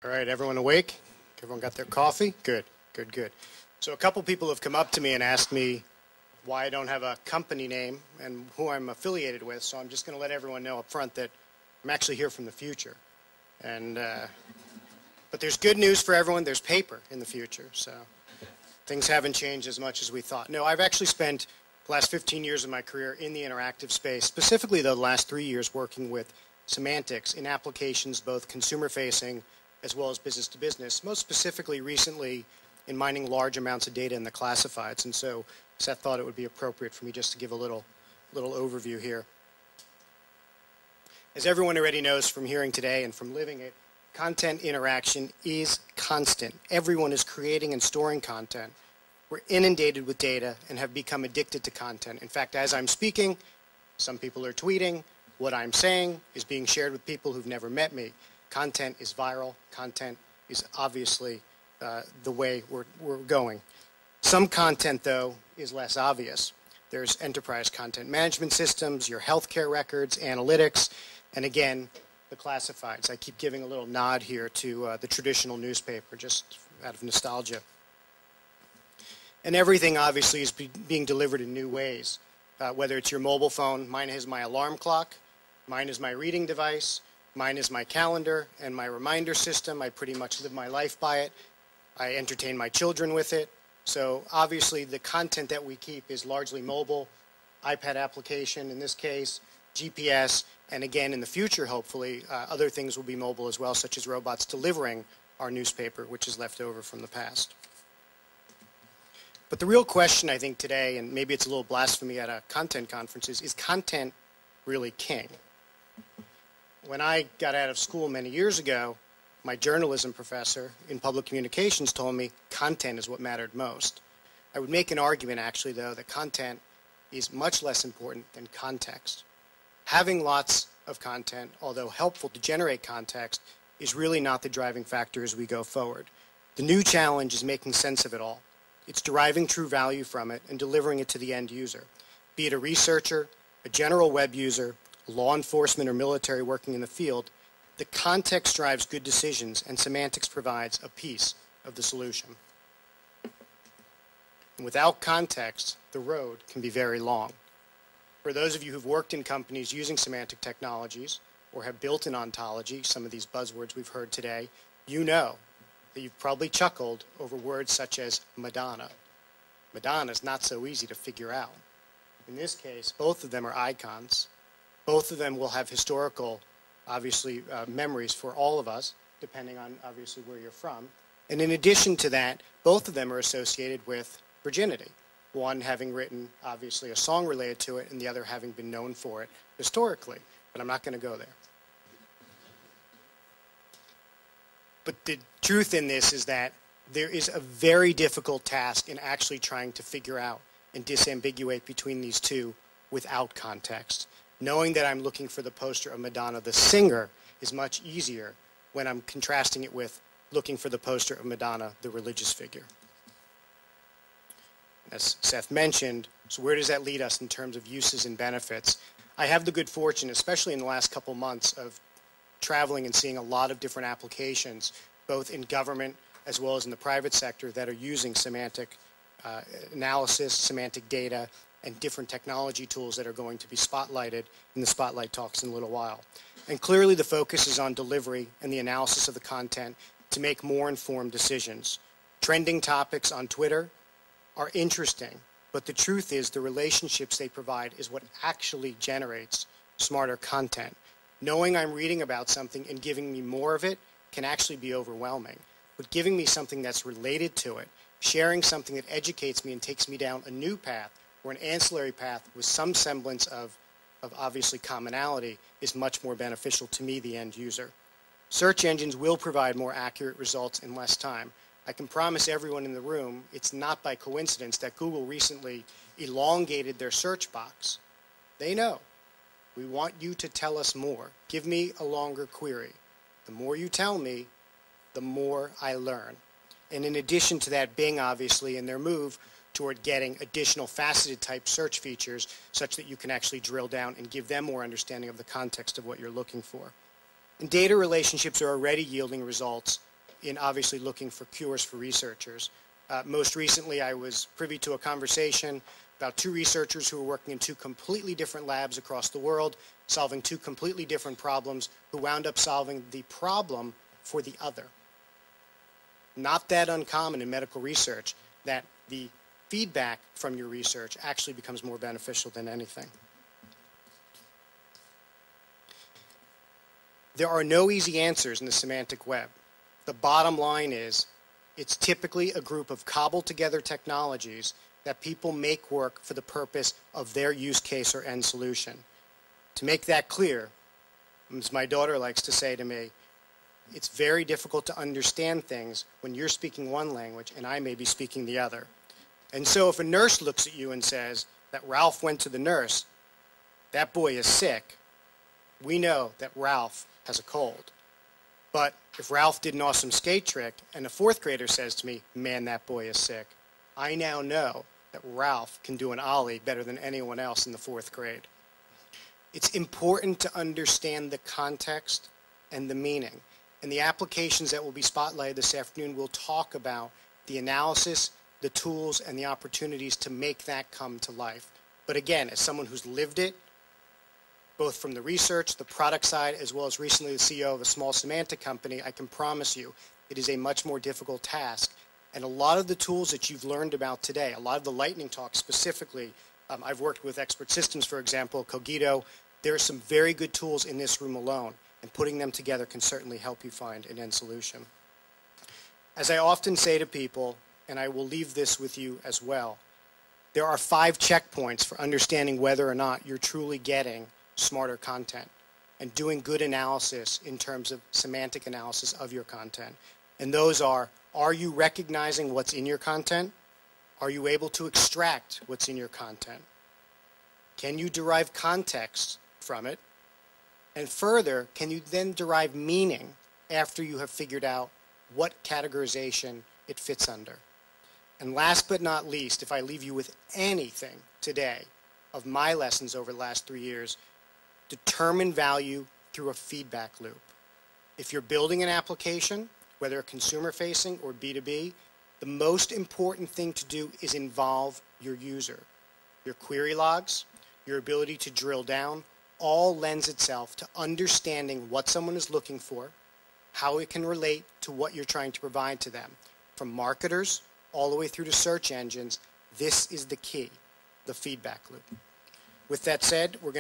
All right, everyone awake? Everyone got their coffee? Good, good, good. So a couple people have come up to me and asked me why I don't have a company name and who I'm affiliated with, so I'm just going to let everyone know up front that I'm actually here from the future. But there's good news for everyone. There's paper in the future, so things haven't changed as much as we thought. No, I've actually spent the last 15 years of my career in the interactive space, specifically the last 3 years working with Semantics in applications both consumer-facing as well as business-to-business, most specifically recently in mining large amounts of data in the classifieds. And so Seth thought it would be appropriate for me just to give a little overview here. As everyone already knows from hearing today and from living it, content interaction is constant. Everyone is creating and storing content. We're inundated with data and have become addicted to content. In fact, as I'm speaking, some people are tweeting. What I'm saying is being shared with people who've never met me. Content is viral. Content is obviously the way we're going. Some content, though, is less obvious. There's enterprise content management systems, your healthcare records, analytics, and again, the classifieds. I keep giving a little nod here to the traditional newspaper, just out of nostalgia. And everything, obviously, is being delivered in new ways. Whether it's your mobile phone, mine is my alarm clock, mine is my reading device, mine is my calendar and my reminder system. I pretty much live my life by it. I entertain my children with it. So obviously the content that we keep is largely mobile, iPad application in this case, GPS, and again in the future hopefully other things will be mobile as well, such as robots delivering our newspaper, which is left over from the past. But the real question I think today, and maybe it's a little blasphemy at a content conference, is content really king? When I got out of school many years ago, my journalism professor in public communications told me content is what mattered most. I would make an argument, actually, though, that content is much less important than context. Having lots of content, although helpful to generate context, is really not the driving factor as we go forward. The new challenge is making sense of it all. It's deriving true value from it and delivering it to the end user, be it a researcher, a general web user, law enforcement or military working in the field. The context drives good decisions, and Semantics provides a piece of the solution. And without context, the road can be very long. For those of you who've worked in companies using semantic technologies or have built an ontology, some of these buzzwords we've heard today, you know that you've probably chuckled over words such as Madonna. Madonna is not so easy to figure out. In this case, both of them are icons. Both of them will have historical, obviously, memories for all of us, depending on, obviously, where you're from. And in addition to that, both of them are associated with virginity, one having written, obviously, a song related to it, and the other having been known for it historically. But I'm not going to go there. But the truth in this is that there is a very difficult task in actually trying to figure out and disambiguate between these two without context. Knowing that I'm looking for the poster of Madonna the singer is much easier when I'm contrasting it with looking for the poster of Madonna the religious figure. As Seth mentioned, so where does that lead us in terms of uses and benefits? I have the good fortune, especially in the last couple months, of traveling and seeing a lot of different applications, both in government as well as in the private sector, that are using semantic analysis, semantic data, and different technology tools that are going to be spotlighted in the Spotlight Talks in a little while. And clearly the focus is on delivery and the analysis of the content to make more informed decisions. Trending topics on Twitter are interesting, but the truth is the relationships they provide is what actually generates smarter content. Knowing I'm reading about something and giving me more of it can actually be overwhelming, but giving me something that's related to it, sharing something that educates me and takes me down a new path or an ancillary path with some semblance of obviously commonality is much more beneficial to me, the end user. Search engines will provide more accurate results in less time. I can promise everyone in the room it's not by coincidence that Google recently elongated their search box. They know. We want you to tell us more. Give me a longer query. The more you tell me, the more I learn. And in addition to that, Bing, obviously, in their move toward getting additional faceted type search features such that you can actually drill down and give them more understanding of the context of what you're looking for. And data relationships are already yielding results in obviously looking for cures for researchers. Most recently, I was privy to a conversation about two researchers who were working in two completely different labs across the world, solving two completely different problems, who wound up solving the problem for the other. Not that uncommon in medical research that the feedback from your research actually becomes more beneficial than anything. There are no easy answers in the semantic web. The bottom line is, it's typically a group of cobbled together technologies that people make work for the purpose of their use case or end solution. To make that clear, as my daughter likes to say to me, it's very difficult to understand things when you're speaking one language and I may be speaking the other. And so if a nurse looks at you and says that Ralph went to the nurse, that boy is sick, we know that Ralph has a cold. But if Ralph did an awesome skate trick and a fourth grader says to me, man, that boy is sick, I now know that Ralph can do an ollie better than anyone else in the fourth grade. It's important to understand the context and the meaning. And the applications that will be spotlighted this afternoon will talk about the analysis, the tools, and the opportunities to make that come to life. But again, as someone who's lived it, both from the research, the product side, as well as recently the CEO of a small semantic company, I can promise you it is a much more difficult task. And a lot of the tools that you've learned about today, a lot of the lightning talk specifically, I've worked with Expert Systems, for example, Cogito. There are some very good tools in this room alone, and putting them together can certainly help you find an end solution. As I often say to people, and I will leave this with you as well, there are 5 checkpoints for understanding whether or not you're truly getting smarter content and doing good analysis in terms of semantic analysis of your content. And those are you recognizing what's in your content? Are you able to extract what's in your content? Can you derive context from it? And further, can you then derive meaning after you have figured out what categorization it fits under? And last but not least, if I leave you with anything today of my lessons over the last 3 years, determine value through a feedback loop. If you're building an application, whether consumer-facing or B2B, the most important thing to do is involve your user. Your query logs, your ability to drill down, all lends itself to understanding what someone is looking for, how it can relate to what you're trying to provide to them. From marketers all the way through to search engines, this is the key, the feedback loop. With that said, we're going